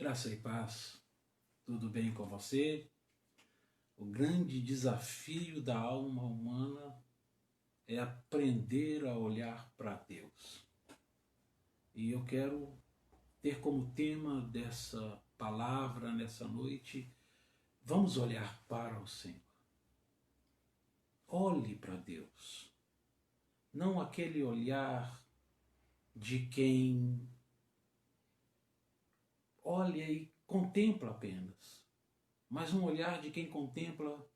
Graça e paz, tudo bem com você? O grande desafio da alma humana é aprender a olhar para Deus. E eu quero ter como tema dessa palavra nessa noite, vamos olhar para o Senhor. Olhe para Deus, não aquele olhar de quem olha e contempla apenas, mas um olhar de quem contempla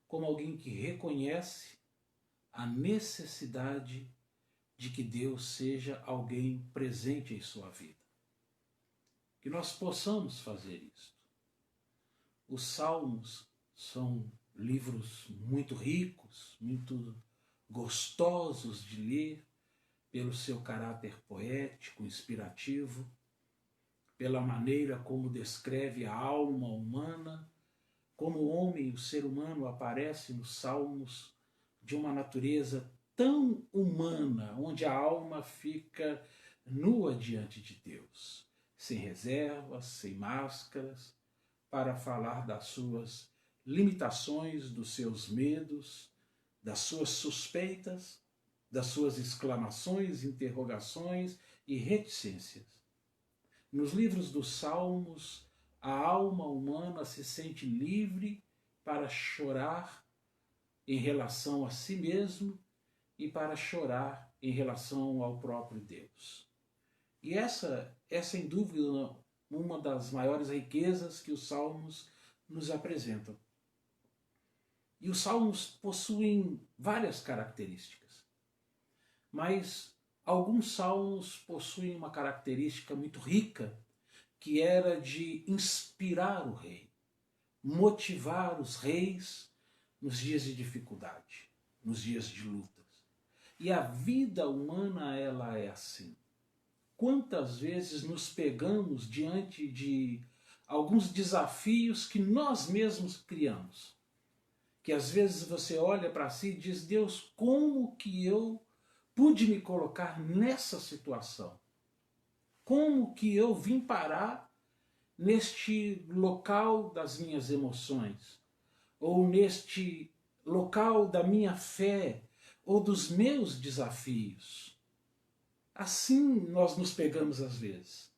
como alguém que reconhece a necessidade de que Deus seja alguém presente em sua vida. Que nós possamos fazer isto. Os Salmos são livros muito ricos, muito gostosos de ler, pelo seu caráter poético, inspirativo, pela maneira como descreve a alma humana, como o homem, o ser humano, aparece nos Salmos de uma natureza tão humana, onde a alma fica nua diante de Deus, sem reservas, sem máscaras, para falar das suas limitações, dos seus medos, das suas suspeitas, das suas exclamações, interrogações e reticências. Nos livros dos Salmos, a alma humana se sente livre para chorar em relação a si mesmo e para chorar em relação ao próprio Deus. E essa é, sem dúvida, uma das maiores riquezas que os Salmos nos apresentam. E os Salmos possuem várias características, mas alguns Salmos possuem uma característica muito rica, que era de inspirar o rei, motivar os reis nos dias de dificuldade, nos dias de lutas. E a vida humana, ela é assim. Quantas vezes nos pegamos diante de alguns desafios que nós mesmos criamos? Que às vezes você olha para si e diz, Deus, como que eu pude me colocar nessa situação? Como que eu vim parar neste local das minhas emoções? Ou neste local da minha fé? Ou dos meus desafios? Assim nós nos pegamos às vezes,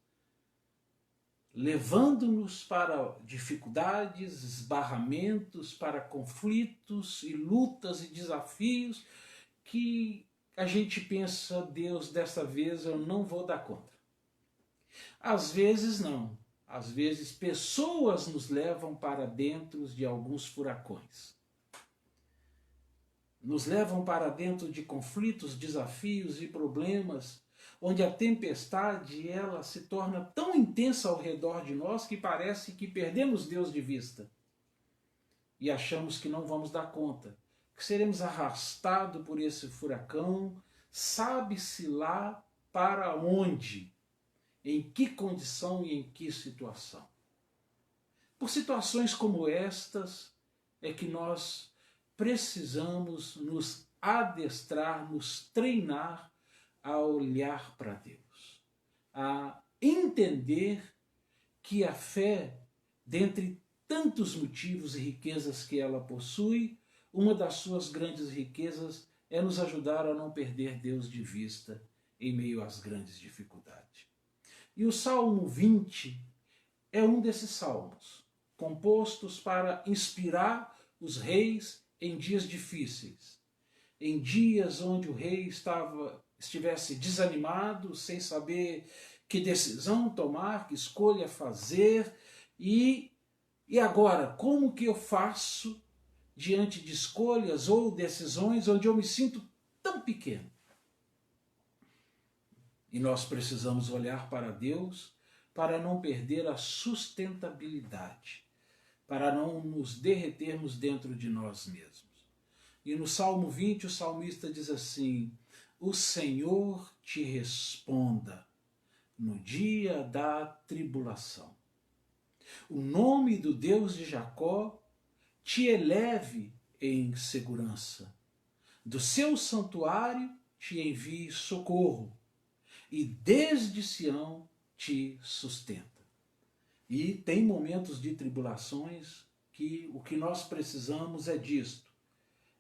levando-nos para dificuldades, esbarramentos, para conflitos e lutas e desafios que a gente pensa, Deus, dessa vez eu não vou dar conta. Às vezes não. Às vezes pessoas nos levam para dentro de alguns furacões. Nos levam para dentro de conflitos, desafios e problemas, onde a tempestade ela se torna tão intensa ao redor de nós que parece que perdemos Deus de vista. E achamos que não vamos dar conta, que seremos arrastados por esse furacão, sabe-se lá para onde, em que condição e em que situação. Por situações como estas é que nós precisamos nos adestrar, nos treinar a olhar para Deus, a entender que a fé, dentre tantos motivos e riquezas que ela possui, uma das suas grandes riquezas é nos ajudar a não perder Deus de vista em meio às grandes dificuldades. E o Salmo 20 é um desses salmos, compostos para inspirar os reis em dias difíceis, em dias onde o rei estivesse desanimado, sem saber que decisão tomar, que escolha fazer, e agora, como que eu faço diante de escolhas ou decisões onde eu me sinto tão pequeno? E nós precisamos olhar para Deus para não perder a sustentabilidade, para não nos derretermos dentro de nós mesmos. E no Salmo 20 o salmista diz assim, o Senhor te responda no dia da tribulação. O nome do Deus de Jacó te eleve em segurança. Do seu santuário te envie socorro e desde Sião te sustenta. E tem momentos de tribulações que o que nós precisamos é disto.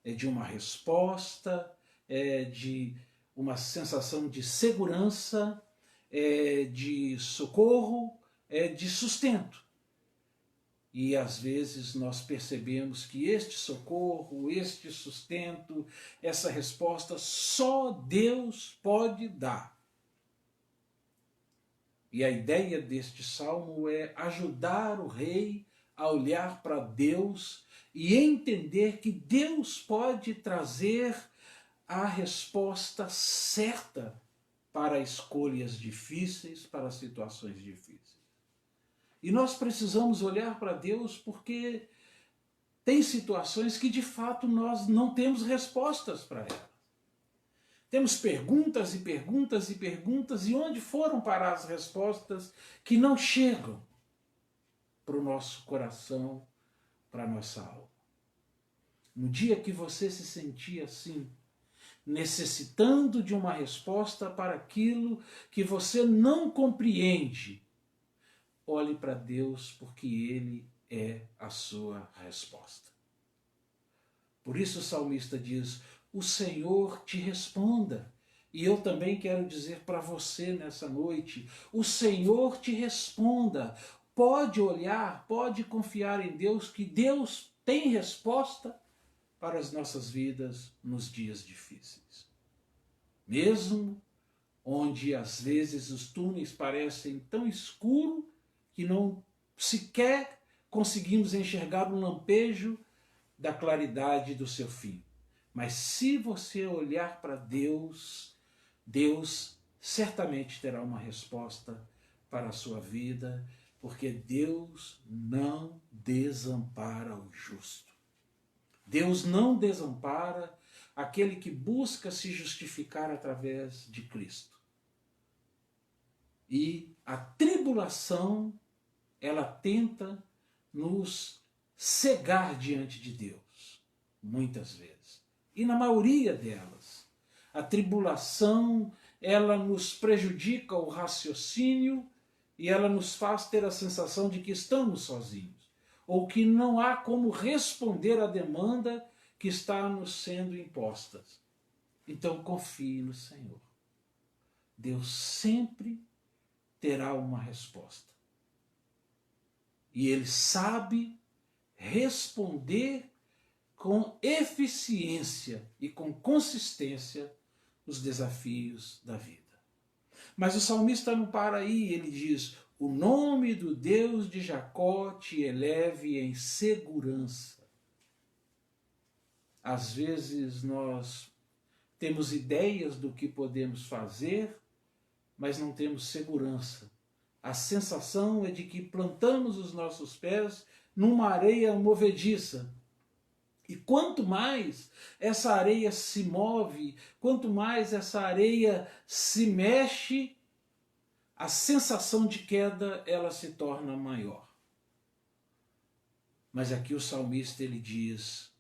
É de uma resposta, é de uma sensação de segurança, é de socorro, é de sustento. E às vezes nós percebemos que este socorro, este sustento, essa resposta só Deus pode dar. E a ideia deste salmo é ajudar o rei a olhar para Deus e entender que Deus pode trazer a resposta certa para escolhas difíceis, para situações difíceis. E nós precisamos olhar para Deus porque tem situações que de fato nós não temos respostas para elas. Temos perguntas e perguntas e perguntas, e onde foram parar as respostas que não chegam para o nosso coração, para a nossa alma? No dia que você se sentir assim, necessitando de uma resposta para aquilo que você não compreende, olhe para Deus, porque Ele é a sua resposta. Por isso o salmista diz: o Senhor te responda. E eu também quero dizer para você nessa noite: o Senhor te responda. Pode olhar, pode confiar em Deus, que Deus tem resposta para as nossas vidas nos dias difíceis. Mesmo onde às vezes os túneis parecem tão escuros que não sequer conseguimos enxergar um lampejo da claridade do seu fim. Mas se você olhar para Deus, Deus certamente terá uma resposta para a sua vida, porque Deus não desampara o justo. Deus não desampara aquele que busca se justificar através de Cristo. E a tribulação, ela tenta nos cegar diante de Deus, muitas vezes. E na maioria delas, a tribulação, ela nos prejudica o raciocínio e ela nos faz ter a sensação de que estamos sozinhos, ou que não há como responder à demanda que está nos sendo imposta. Então confie no Senhor. Deus sempre terá uma resposta. E Ele sabe responder com eficiência e com consistência os desafios da vida. Mas o salmista não para aí, ele diz: o nome do Deus de Jacó te eleve em segurança. Às vezes nós temos ideias do que podemos fazer, mas não temos segurança. A sensação é de que plantamos os nossos pés numa areia movediça. E quanto mais essa areia se move, quanto mais essa areia se mexe, a sensação de queda ela se torna maior. Mas aqui o salmista ele diz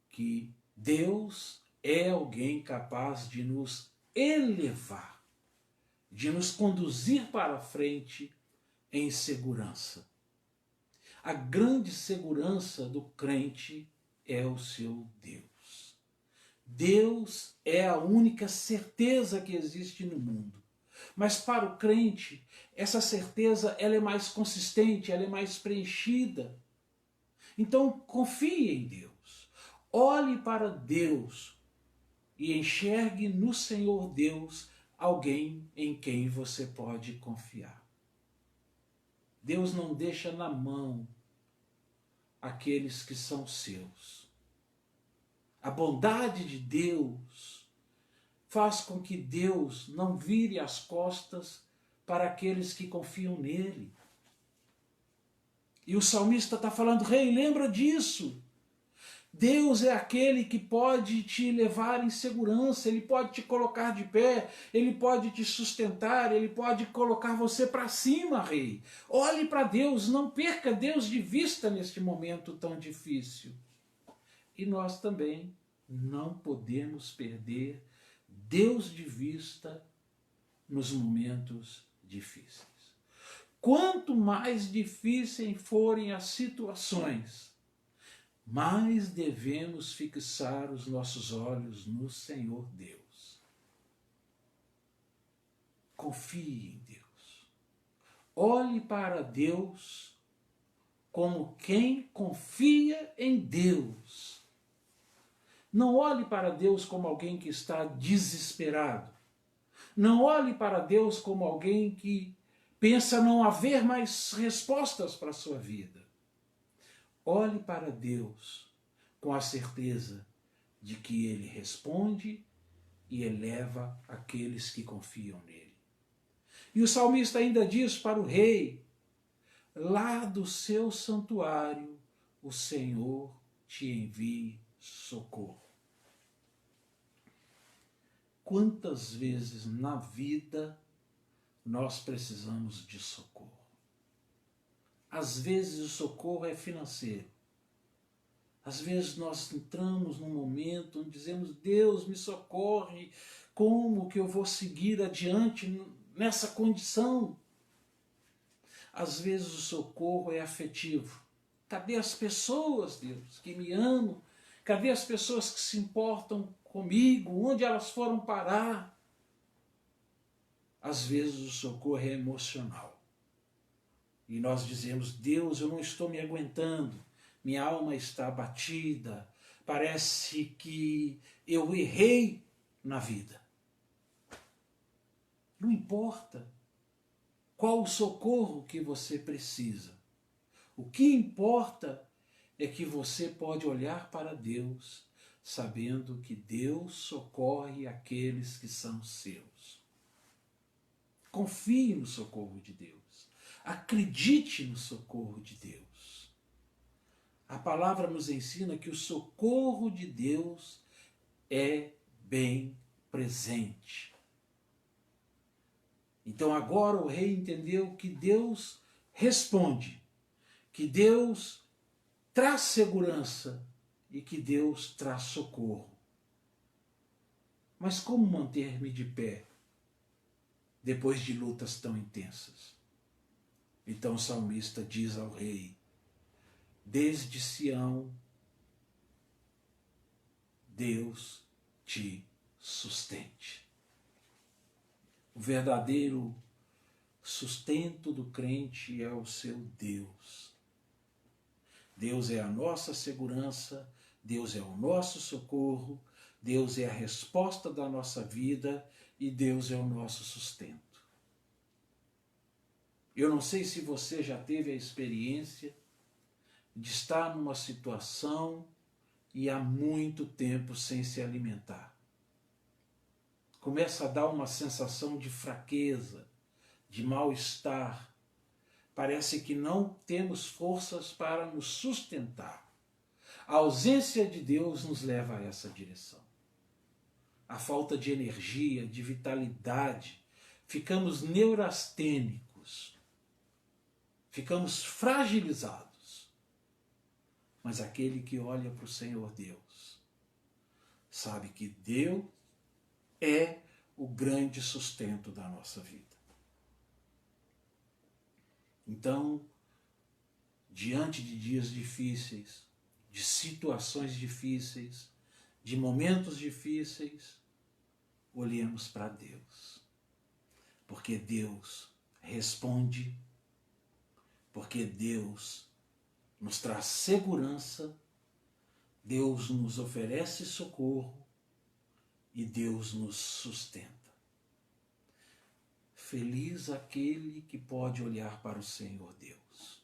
que Deus é alguém capaz de nos elevar, de nos conduzir para frente em segurança. A grande segurança do crente é o seu Deus. Deus é a única certeza que existe no mundo. Mas para o crente, essa certeza ela é mais consistente, ela é mais preenchida. Então confie em Deus. Olhe para Deus e enxergue no Senhor Deus alguém em quem você pode confiar. Deus não deixa na mão aqueles que são seus. A bondade de Deus faz com que Deus não vire as costas para aqueles que confiam nele. E o salmista está falando: rei, lembra disso. Deus é aquele que pode te levar em segurança, Ele pode te colocar de pé, Ele pode te sustentar, Ele pode colocar você para cima, rei. Olhe para Deus, não perca Deus de vista neste momento tão difícil. E nós também não podemos perder Deus de vista nos momentos difíceis. quanto mais difíceis forem as situações, mais devemos fixar os nossos olhos no Senhor Deus. Confie em Deus. Olhe para Deus como quem confia em Deus. Não olhe para Deus como alguém que está desesperado. Não olhe para Deus como alguém que pensa não haver mais respostas para a sua vida. Olhe para Deus com a certeza de que Ele responde e eleva aqueles que confiam nele. E o salmista ainda diz para o rei: lá do seu santuário o Senhor te envie socorro. Quantas vezes na vida nós precisamos de socorro? Às vezes o socorro é financeiro. Às vezes nós entramos num momento onde dizemos: Deus, me socorre, como que eu vou seguir adiante nessa condição? Às vezes o socorro é afetivo. Cadê as pessoas, Deus, que me amam? Cadê as pessoas que se importam comigo? Onde elas foram parar? Às vezes o socorro é emocional. E nós dizemos: Deus, eu não estou me aguentando. Minha alma está abatida. Parece que eu errei na vida. Não importa qual o socorro que você precisa. O que importa é que você pode olhar para Deus, sabendo que Deus socorre aqueles que são seus. Confie no socorro de Deus. Acredite no socorro de Deus. A palavra nos ensina que o socorro de Deus é bem presente. Então agora o rei entendeu que Deus responde, que Deus traz segurança e que Deus traz socorro. Mas como manter-me de pé depois de lutas tão intensas? Então o salmista diz ao rei: desde Sião, Deus te sustente. O verdadeiro sustento do crente é o seu Deus. Deus é a nossa segurança, Deus é o nosso socorro, Deus é a resposta da nossa vida e Deus é o nosso sustento. Eu não sei se você já teve a experiência de estar numa situação e há muito tempo sem se alimentar. Começa a dar uma sensação de fraqueza, de mal-estar. Parece que não temos forças para nos sustentar. A ausência de Deus nos leva a essa direção. A falta de energia, de vitalidade, ficamos neurastênicos, ficamos fragilizados. Mas aquele que olha para o Senhor Deus, sabe que Deus é o grande sustento da nossa vida. Então, diante de dias difíceis, de situações difíceis, de momentos difíceis, olhemos para Deus. Porque Deus responde, porque Deus nos traz segurança, Deus nos oferece socorro e Deus nos sustenta. Feliz aquele que pode olhar para o Senhor Deus.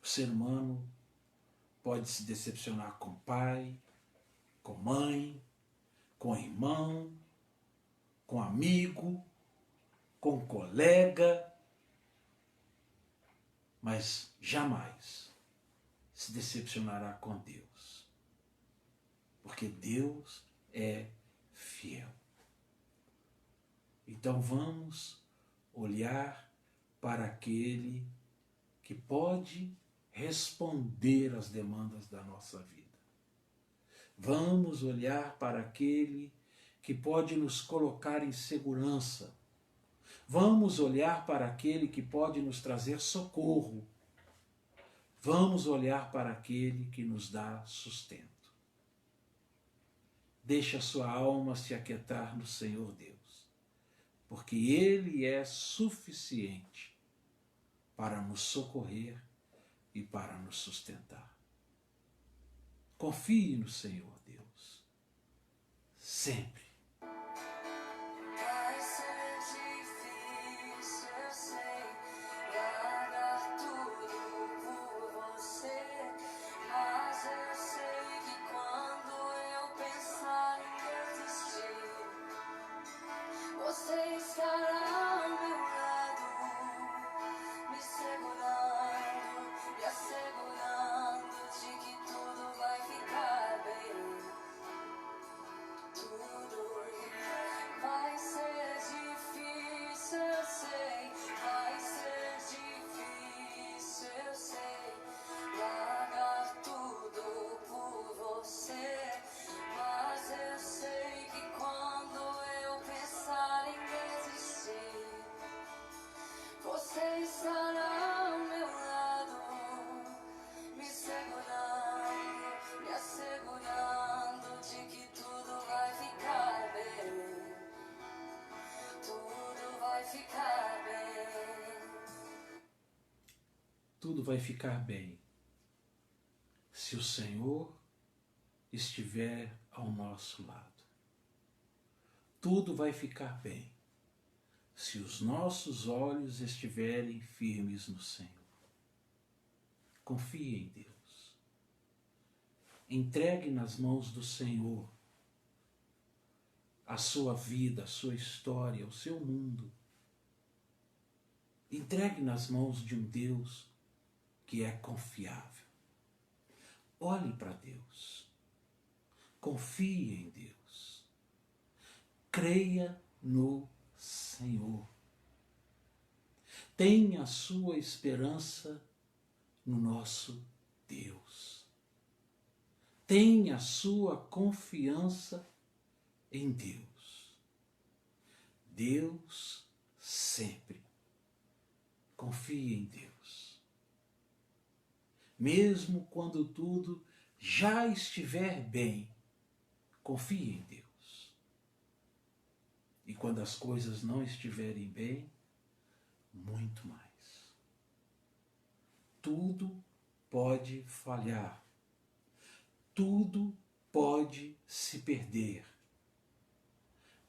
O ser humano pode se decepcionar com pai, com mãe, com irmão, com amigo, com colega, mas jamais se decepcionará com Deus. Porque Deus é fiel. Então vamos olhar para aquele que pode responder às demandas da nossa vida. Vamos olhar para aquele que pode nos colocar em segurança. Vamos olhar para aquele que pode nos trazer socorro. Vamos olhar para aquele que nos dá sustento. Deixa a sua alma se aquietar no Senhor Deus, porque Ele é suficiente para nos socorrer e para nos sustentar. Confie no Senhor Deus, sempre. Vai ser difícil, eu sei, largar tudo por você, mas eu sei que quando eu pensar em desistir, você estará ao meu lado, me segurando, me assegurando de que tudo vai ficar bem. Tudo vai ser difícil, eu sei. Vai ser difícil, eu sei. Largar tudo por você. Mas eu sei que quando eu pensar em desistir, você estará ao meu lado, me segurando, me assegurando de que tudo vai ficar bem. Tudo vai ficar bem. Tudo vai ficar bem se o Senhor estiver ao nosso lado. Tudo vai ficar bem se os nossos olhos estiverem firmes no Senhor. Confie em Deus. Entregue nas mãos do Senhor a sua vida, a sua história, o seu mundo. Entregue nas mãos de um Deus que é confiável. Olhe para Deus. Confie em Deus. Creia no Senhor. Tenha a sua esperança no nosso Deus. Tenha a sua confiança em Deus. Deus sempre. Confie em Deus. Mesmo quando tudo já estiver bem, confie em Deus. E quando as coisas não estiverem bem, muito mais. Tudo pode falhar. Tudo pode se perder.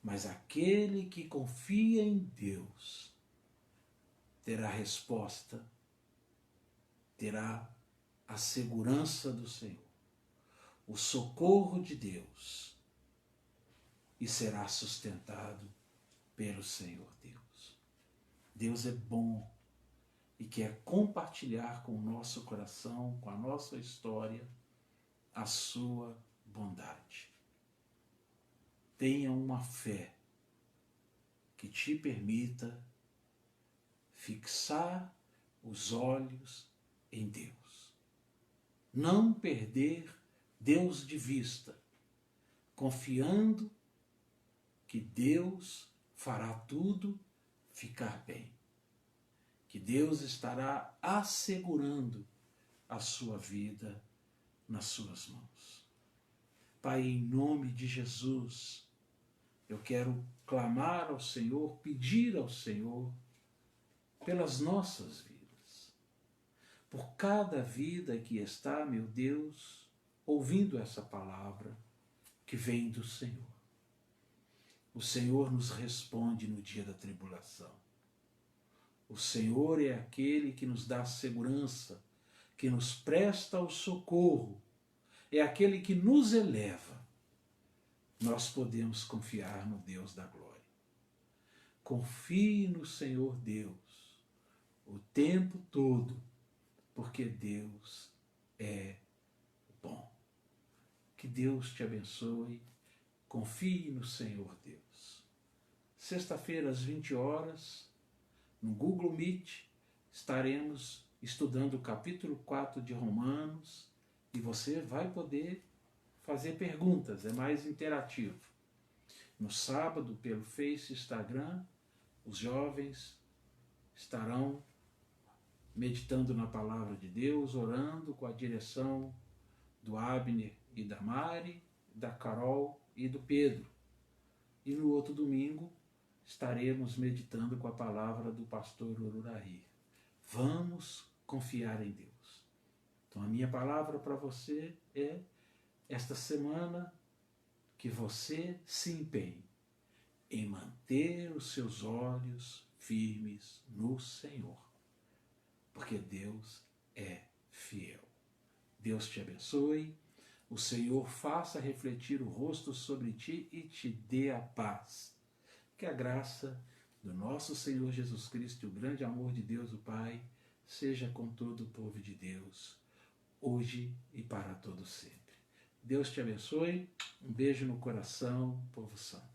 Mas aquele que confia em Deus terá resposta, terá a segurança do Senhor, o socorro de Deus, e será sustentado pelo Senhor Deus. Deus é bom e quer compartilhar com o nosso coração, com a nossa história, a sua bondade. Tenha uma fé que te permita fixar os olhos em Deus. Não perder Deus de vista, confiando que Deus fará tudo ficar bem. Que Deus estará assegurando a sua vida nas suas mãos. Pai, em nome de Jesus, eu quero clamar ao Senhor, pedir ao Senhor pelas nossas vidas, por cada vida que está, meu Deus, ouvindo essa palavra que vem do Senhor. O Senhor nos responde no dia da tribulação. O Senhor é aquele que nos dá segurança, que nos presta o socorro, é aquele que nos eleva. Nós podemos confiar no Deus da glória. Confie no Senhor Deus o tempo todo, porque Deus é bom. Que Deus te abençoe. Confie no Senhor Deus. Sexta-feira, às 20 horas, no Google Meet, estaremos estudando o capítulo 4 de Romanos e você vai poder fazer perguntas, é mais interativo. No sábado, pelo Face, Instagram, Os jovens estarão meditando na palavra de Deus, orando com a direção do Abner e da Mari, da Carol e do Pedro. E no outro domingo estaremos meditando com a palavra do pastor Ururaí. Vamos confiar em Deus. Então a minha palavra para você é, esta semana, que você se empenhe em manter os seus olhos firmes no Senhor, porque Deus é fiel. Deus te abençoe, o Senhor faça refletir o rosto sobre ti e te dê a paz. Que a graça do nosso Senhor Jesus Cristo e o grande amor de Deus o Pai seja com todo o povo de Deus, hoje e para todo sempre. Deus te abençoe, um beijo no coração, povo santo.